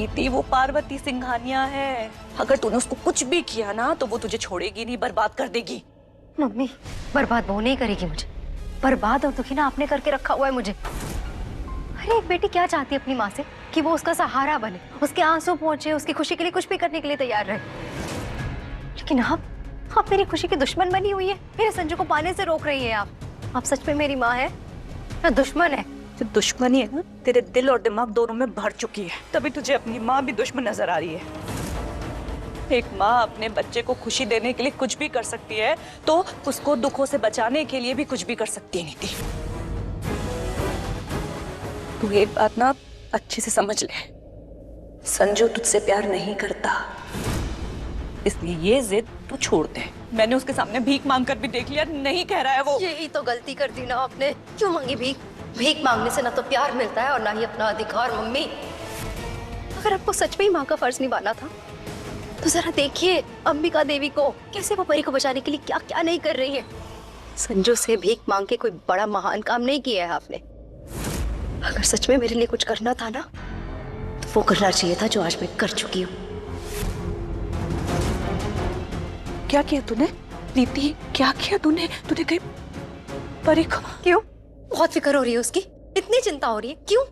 नीति, वो पार्वती सिंघानिया है। अगर तूने उसको कुछ भी किया ना तो वो तुझे छोड़ेगी नहीं, बर्बाद कर देगी। मम्मी, बर्बाद वो नहीं करेगी मुझे। बर्बाद और दुखी ना आपने करके रखा हुआ है मुझे। अरे एक बेटी क्या चाहती है अपनी माँ से कि वो उसका सहारा बने, उसके आंसू पहुंचे, उसकी खुशी के लिए कुछ भी करने के लिए तैयार रहे। लेकिन आप मेरी खुशी की दुश्मन बनी हुई है। मेरे संजू को पाने से रोक रही है आप सच में मेरी माँ है या दुश्मन है? जो दुश्मनी है ना, तेरे दिल और दिमाग दोनों में भर चुकी है, तभी तुझे अपनी माँ भी दुश्मन नजर आ रही है। एक माँ अपने बच्चे को खुशी देने के लिए कुछ भी कर सकती है, तो उसको दुखों से बचाने के लिए भी कुछ भी कर सकती है नीति। तू एक बात ना अच्छे से समझ ले, संजू तुझसे प्यार नहीं करता, इसलिए ये जिद तू छोड़ दे। मैंने उसके सामने भीख मांग कर भी देख लिया, नहीं कह रहा है वो। यही तो गलती कर दी ना आपने। क्यों मांगी भीख? भीख मांगने से ना तो प्यार मिलता है और ना ही अपना अधिकार। मम्मी, अगर आपको सच में ही माँ का फर्ज निभाना था तो जरा देखिए अंबिका देवी को, कैसे वो परी को बचाने के लिए क्या क्या नहीं कर रही है। संजू से भीख मांग के कोई बड़ा महान काम नहीं किया है आपने। अगर सच में मेरे लिए कुछ करना था ना तो वो करना चाहिए था जो आज मैं कर चुकी हूँ। क्या किया तूने नीति? क्या किया तूने? तूने कहीं परी को? क्यों? बहुत फिक्र हो रही है उसकी? इतनी चिंता हो रही है क्यों?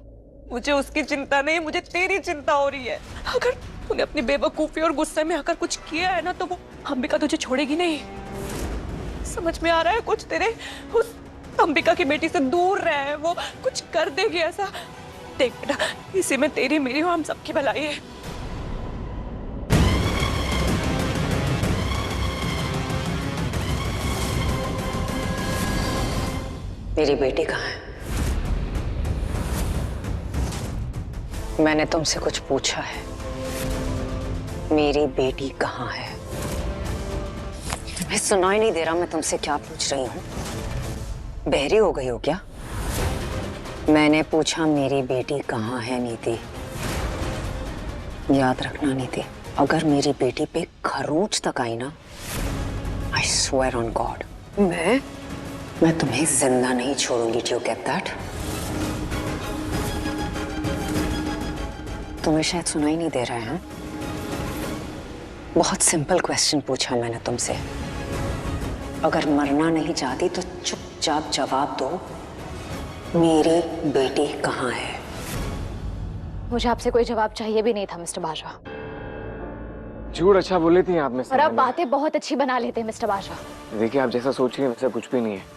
मुझे उसकी चिंता नहीं, मुझे तेरी चिंता हो रही है। अगर तूने अपनी बेवकूफी और गुस्से में आकर कुछ किया है ना तो वो अंबिका तुझे छोड़ेगी नहीं। समझ में आ रहा है कुछ तेरे? उस अंबिका की बेटी से दूर रहे, वो कुछ कर देगी ऐसा। देख बेटा, इसी में तेरी मेरी और हम सबकी भलाई है। मेरी बेटी कहाँ है? मैंने तुमसे कुछ पूछा है, मेरी बेटी कहाँ है? तुम्हें सुनाई नहीं दे रहा मैं तुमसे क्या पूछ रही हूँ? बहरी हो गई हो क्या? मैंने पूछा मेरी बेटी कहाँ है नीति। याद रखना नीति, अगर मेरी बेटी पे खरोंच तक आई ना, आई स्वेयर ऑन गॉड, मैं तुम्हें जिंदा नहीं छोड़ूंगी। Do you get that? तुम्हें शायद सुनाई नहीं दे रहा है। बहुत सिंपल क्वेश्चन पूछा मैंने तुमसे। अगर मरना नहीं चाहती तो चुपचाप जवाब दो, मेरी बेटी कहाँ है? मुझे आपसे कोई जवाब चाहिए भी नहीं था मिस्टर बाजवा। झूठ अच्छा बोल लेती हैं आप में से। और आप बातें बहुत अच्छी बना लेते हैं मिस्टर बाजवा। देखिए, आप जैसा सोच रही हैं वैसा कुछ भी नहीं है।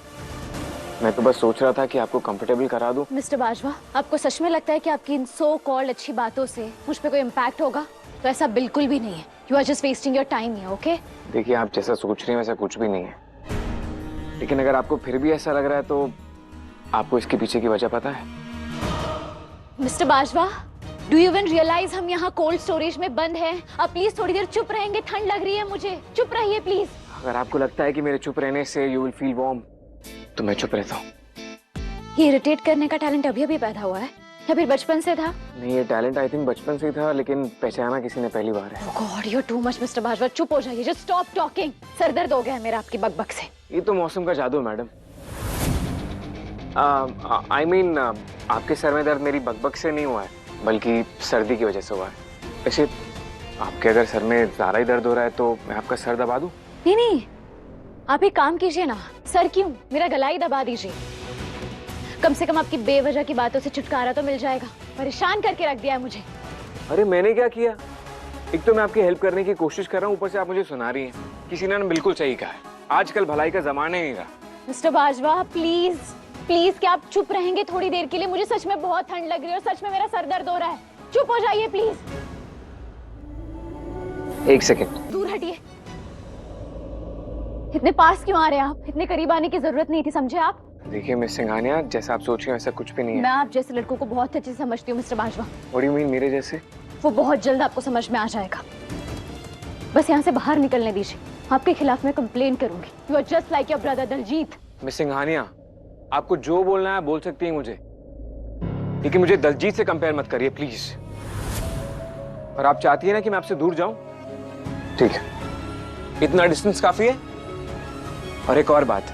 मैं तो बस सोच रहा था कि आपको कंफर्टेबल करा दूं। मिस्टर बाजवा, आपको सच में लगता है कि आपकी इन सो कॉल्ड अच्छी बातों से मुझ पे कोई इम्पैक्ट होगा? तो ऐसा बिल्कुल भी नहीं है। You are just wasting your time here, okay? देखिए, आप जैसा सोच रही हैं वैसा कुछ भी नहीं है, लेकिन अगर आपको फिर भी ऐसा लग रहा है तो आपको इसके पीछे की वजह पता है? Mister Bajwa, do you even realise हम यहाँ कोल्ड स्टोरेज में बंद हैं? आप प्लीज थोड़ी देर चुप रहेंगे, ठंड लग रही है मुझे। चुप रहिए प्लीज। अगर आपको लगता है कि मेरे चुप रहने से यू विल फील वार्म तो मैं चुप रहता हूँ। ये इरिटेट करने का टैलेंट अभी अभी पैदा हुआ है या फिर बचपन से था? नहीं, ये टैलेंट आई थिंक बचपन से ही था, लेकिन पहचाना किसी ने पहली बार है। Oh God, you're too much, mister Bajwa. चुप हो जाइए। Just stop talking। सर दर्द हो गया है मेरा आपकी बकबक से। ये तो मौसम का जादू है मैडम। I mean, आपके सर में दर्द मेरी बकबक से नहीं हुआ है, बल्कि सर्दी की वजह से हुआ है। वैसे आपके अगर सर में ज़्यादा ही दर्द हो रहा है तो मैं आपका सर दबा दूं? नहीं, आप एक काम कीजिए ना। सर क्यों, मेरा गला ही दबा दीजिए। कम से कम आपकी बेवजह की बातों से छुटकारा तो मिल जाएगा। परेशान करके रख दिया है मुझे। अरे मैंने क्या किया? एक तो मैं आपकी हेल्प करने की कोशिश कर रहा हूँ, ऊपर से आप मुझे सुना रही हैं। किसी ने बिल्कुल सही कहा है, आजकल भलाई का जमाना ही नहीं रहा। मिस्टर बाजवा, प्लीज प्लीज, क्या आप चुप रहेंगे थोड़ी देर के लिए? मुझे सच में बहुत ठंड लग रही है और सच में मेरा सर दर्द हो रहा है। चुप हो जाइए प्लीज। एक सेकेंड। दूर हटिए। इतने पास क्यों आ रहे हैं आप? इतने करीब आने की जरूरत नहीं थी, समझे आप? देखिए मिस सिंघानिया, जैसा आप सोच रहे हैं वैसा कुछ भी नहीं है। मैं आप जैसे लड़कों को बहुत अच्छे से समझती हूँ mister Bajwa. What do you mean, मेरे जैसे? वो बहुत जल्द आपको समझ में आ जाएगा। बस यहाँ से बाहर निकलने दीजिए। आपके खिलाफ मैं कंप्लेन करूंगी। You are just like your brother Daljeet. Miss Singhania, आपको जो बोलना है बोल सकती हैं मुझे, लेकिन मुझे दलजीत से कंपेयर मत करिए प्लीज। और आप चाहती है ना कि मैं आपसे दूर जाऊं? ठीक है, इतना डिस्टेंस काफी है। और एक और बात,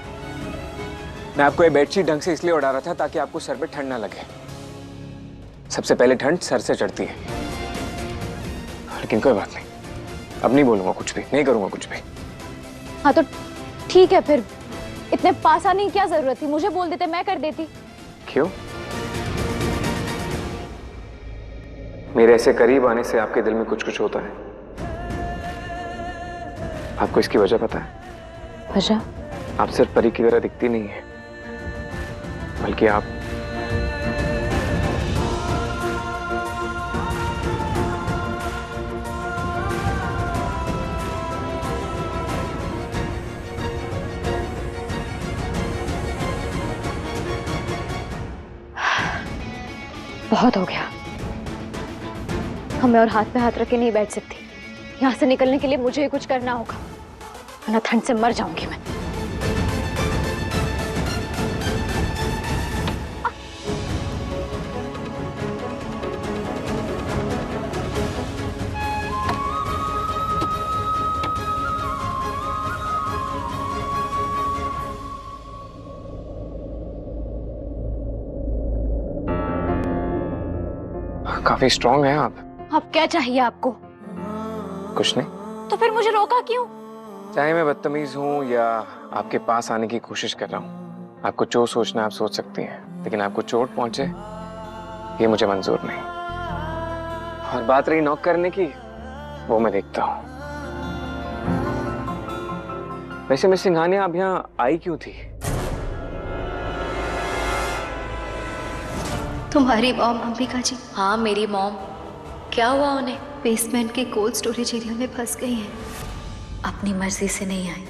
मैं आपको ये बेडशीट ढंग से इसलिए उड़ा रहा था ताकि आपको सर पे ठंड ना लगे। सबसे पहले ठंड सर से चढ़ती है। लेकिन कोई बात नहीं, अब नहीं बोलूंगा कुछ भी, नहीं करूंगा कुछ भी। हाँ तो ठीक है फिर, इतने पास आने की क्या जरूरत थी? मुझे बोल देते, मैं कर देती। क्यों? मेरे ऐसे करीब आने से आपके दिल में कुछ कुछ होता है। आपको इसकी वजह पता है? वजह? आप सिर्फ परी की तरह दिखती नहीं है, बल्कि आप बहुत हो गया। अब मैं और हाथ पे हाथ रख के नहीं बैठ सकती। यहाँ से निकलने के लिए मुझे ही कुछ करना होगा, वरना ठंड से मर जाऊंगी मैं। काफी स्ट्रांग हैं आप। अब क्या चाहिए आपको? कुछ नहीं। तो फिर मुझे रोका क्यों? चाहे मैं बदतमीज हूँ या आपके पास आने की कोशिश कर रहा हूँ, आपको जो सोचना है आप सोच सकती हैं, लेकिन आपको चोट पहुंचे ये मुझे मंजूर नहीं। और बात रही नॉक करने की, वो मैं देखता हूँ। वैसे मिस सिंघानिया आप यहाँ आई क्यों थी? तुम्हारी मॉम अंबिका जी हाँ मेरी मॉम। क्या हुआ उन्हें? बेसमेंट के कोल्ड स्टोरेज एरिया में फंस गई हैं। अपनी मर्जी से नहीं आई,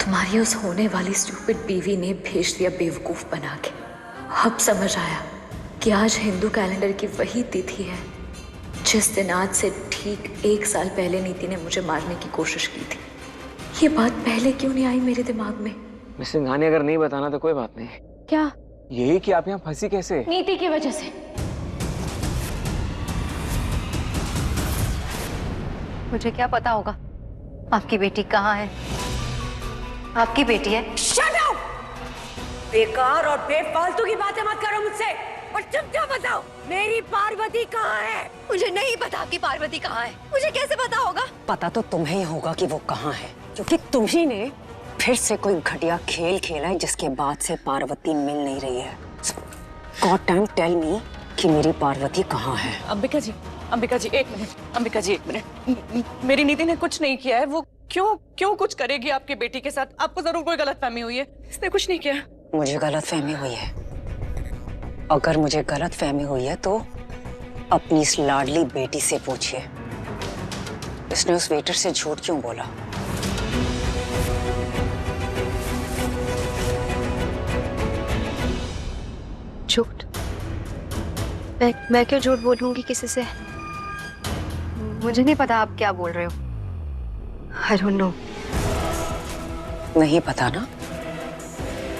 तुम्हारी उस होने वाली स्टूपिड बीवी ने भेज दिया बेवकूफ बना के। अब समझ आया कि आज हिंदू कैलेंडर की वही तिथि है जिस दिन आज से ठीक 1 साल पहले नीति ने मुझे मारने की कोशिश की थी। ये बात पहले क्यों नहीं आई मेरे दिमाग में? मिस सिंघानिया अगर नहीं बताना तो कोई बात नहीं। क्या? यही कि आप यहाँ फंसी कैसे? नीति की वजह से। मुझे क्या पता होगा आपकी बेटी कहाँ है? आपकी बेटी है। Shut up! बेकार और बेफालतू की बातें मत करो मुझसे, और चुपचाप बताओ मेरी पार्वती कहाँ है? मुझे नहीं पता आपकी पार्वती कहाँ है। मुझे कैसे पता होगा? पता तो तुम्हें ही होगा कि वो कहाँ है, क्योंकि तुम ही ने फिर से कोई घटिया खेल खेला है जिसके बाद से पार्वती मिल नहीं रही है। गॉड डैम टेल मी कि मेरी पार्वती कहाँ है। अंबिका जी, अंबिका जी एक मिनट, अंबिका जी एक मिनट। मेरी नीति ने कुछ नहीं किया है। वो क्यों कुछ करेगी आपकी बेटी के साथ? आपको जरूर कोई गलतफहमी हुई है। इसने कुछ नहीं किया। मुझे गलतफहमी हुई है। अगर मुझे गलतफहमी हुई है तो अपनी इस लाडली बेटी से पूछिए, इसने उस वेटर से झूठ क्यों बोला। झूठ? मैं क्यों झूठ बोलूंगी किसी से? मुझे नहीं पता आप क्या बोल रहे हो। I don't know। नहीं पता ना?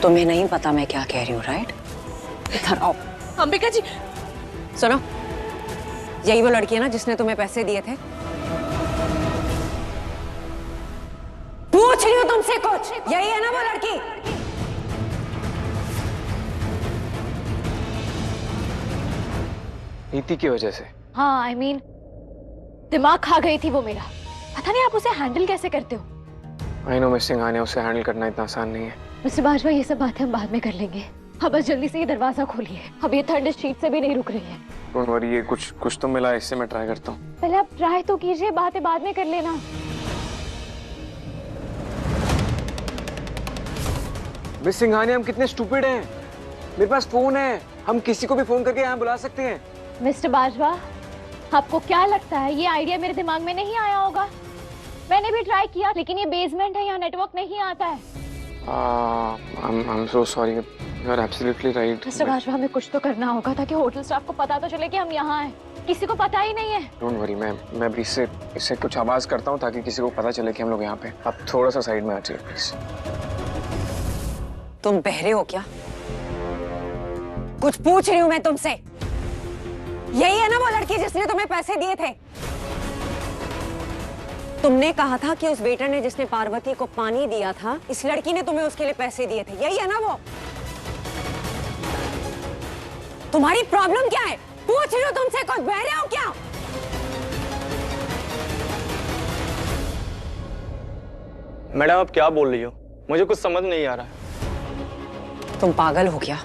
तुम्हें नहीं पता मैं क्या कह रही हूँ, राइट? इधर आओ। अंबिका जी सुनो, यही वो लड़की है ना जिसने तुम्हें पैसे दिए थे? पूछ रही हूँ तुमसे कुछ, यही है ना वो लड़की? नीति की वजह से? हाँ, I mean, दिमाग खा गई थी वो मेरा। पता नहीं आप उसे हैंडल कैसे करते हो। आई नो मिस सिंघानिया, उसे हैंडल करना इतना आसान नहीं है। मिस्टर बाजवा, ये सब बातें हम बाद में कर लेंगे। हाँ बस जल्दी से ये दरवाजा खोलिए, अब ये ठंड स्ट्रीट से भी नहीं रुक रही है। डोंट वरी, ये कुछ तो मिला, इससे मैं ट्राई करता हूँ। पहले आप ट्राई तो कीजिए, बातें बाद में कर लेना। मिस सिंघानिया, हम कितने स्टूपिड हैं। मेरे पास फोन है, हम किसी को भी फोन करके यहाँ बुला सकते हैं। मिस्टर बाजवा, आपको क्या लगता है ये आइडिया मेरे दिमाग में नहीं आया होगा? मैंने भी ट्राई किया, लेकिन ये बेसमेंट है, यहाँ नेटवर्क नहीं आता है। I'm so sorry. You're absolutely right. Mister Bajwa, हमें कुछ तो करना होगा ताकि होटल स्टाफ को पता तो चले कि हम यहाँ हैं। किसी को पता ही नहीं है। Don't worry, मैं भी इससे कुछ आवाज करता हूँ ताकि किसी को पता चले कि हम लोग यहाँ पे। आप थोड़ा सा साइड में आ जाइए प्लीज। तुम बहरे हो क्या? कुछ पूछ रही हूँ मैं तुमसे। यही है ना वो लड़की जिसने तुम्हें पैसे दिए थे? तुमने कहा था कि उस वेटर ने जिसने पार्वती को पानी दिया था, इस लड़की ने तुम्हें उसके लिए पैसे दिए थे। यही है ना वो? तुम्हारी प्रॉब्लम क्या है? पूछ रही हो तुमसे, कुछ बहरे हो क्या? मैडम आप क्या बोल रही हो? मुझे कुछ समझ नहीं आ रहा है। तुम पागल हो क्या?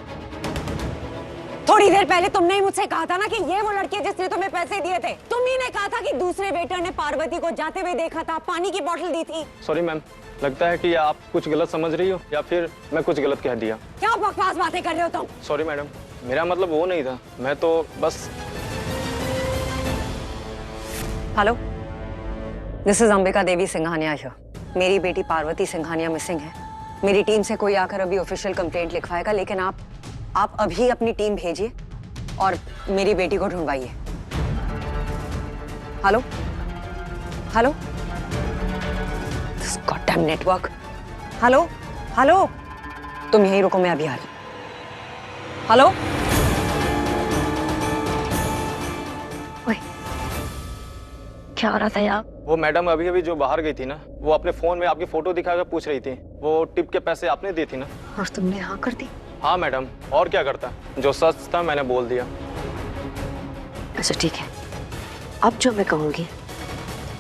थोड़ी देर पहले तुमने ही मुझसे कहा था ना कि ये वो लड़की है जिसने तुम्हें पैसे दिए थे। तुम ही ने कहा था कि दूसरे वेटर ने पार्वती को जाते हुए देखा था, पानी की बोतल दी थी। सॉरी मैम, लगता है कि आप कुछ गलत समझ रही हो या फिर मैं कुछ गलत कह दिया। क्या बकवास बातें कर रहे हो तुम? सॉरी मैडम, मेरा मतलब वो नहीं था। मैं तो बस। Hello, this is Ambika Devi Singhania here. मेरी बेटी पार्वती सिंघानिया मिसिंग है। मेरी टीम से कोई आकर अभी ऑफिशियल कंप्लेंट लिखवाएगा, लेकिन आप अभी अपनी टीम भेजिए और मेरी बेटी को ढूंढवाइए। Hello hello, this goddamn network. Hello hello, तुम यहीं रुको, मैं अभी आ रही। हेलो, ओए, क्या हो रहा था यार? वो मैडम अभी अभी जो बाहर गई थी ना, वो अपने फोन में आपकी फोटो दिखाकर पूछ रही थी। वो टिप के पैसे आपने दिए थे ना? और तुमने हाँ कर दी? हाँ मैडम, और क्या करता, जो सच था मैंने बोल दिया। अच्छा ठीक है, अब जो मैं कहूंगी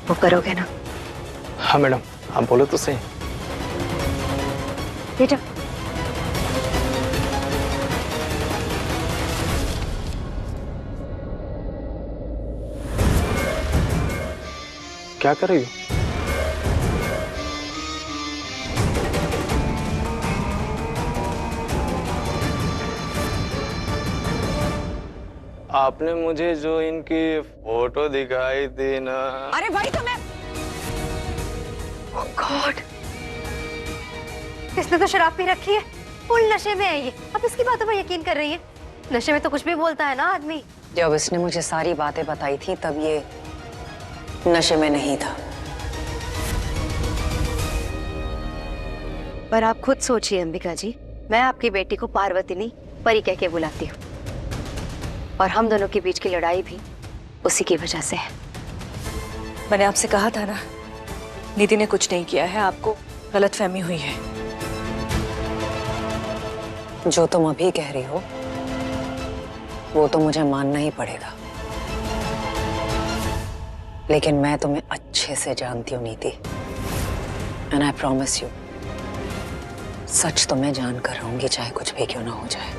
वो करोगे ना? हाँ मैडम, आप बोलो तो सही। बेटा, क्या कर रही हो? आपने मुझे जो इनकी फोटो दिखाई थी ना। अरे भाई तुम्हें। ओह गॉड, इसने तो शराब पी रखी है, फुल नशे में है ये। अब इसकी बातों पर यकीन कर रही है? नशे में तो कुछ भी बोलता है ना आदमी। जब इसने मुझे सारी बातें बताई थी तब ये नशे में नहीं था। पर आप खुद सोचिए अंबिका जी, मैं आपकी बेटी को पार्वती नहीं परी कह के बुलाती हूँ, और हम दोनों के बीच की लड़ाई भी उसी की वजह से है। मैंने आपसे कहा था ना, निधि ने कुछ नहीं किया है, आपको गलतफहमी हुई है। जो तुम अभी कह रही हो वो तो मुझे मानना ही पड़ेगा, लेकिन मैं तुम्हें अच्छे से जानती हूँ नीति, एंड आई प्रॉमिस यू, सच तो मैं जान कर रहूंगी, चाहे कुछ भी क्यों ना हो जाए।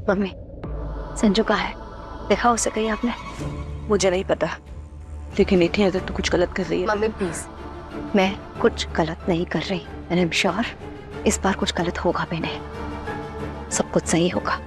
मम्मी, संजू कहाँ है? देखा उसे कहीं आपने? मुझे नहीं पता, लेकिन निधि अगर तो कुछ गलत कर रही है। मम्मी प्लीज, मैं कुछ गलत नहीं कर रही, एंड आई एम श्योर इस बार कुछ गलत होगा भी नहीं, सब कुछ सही होगा।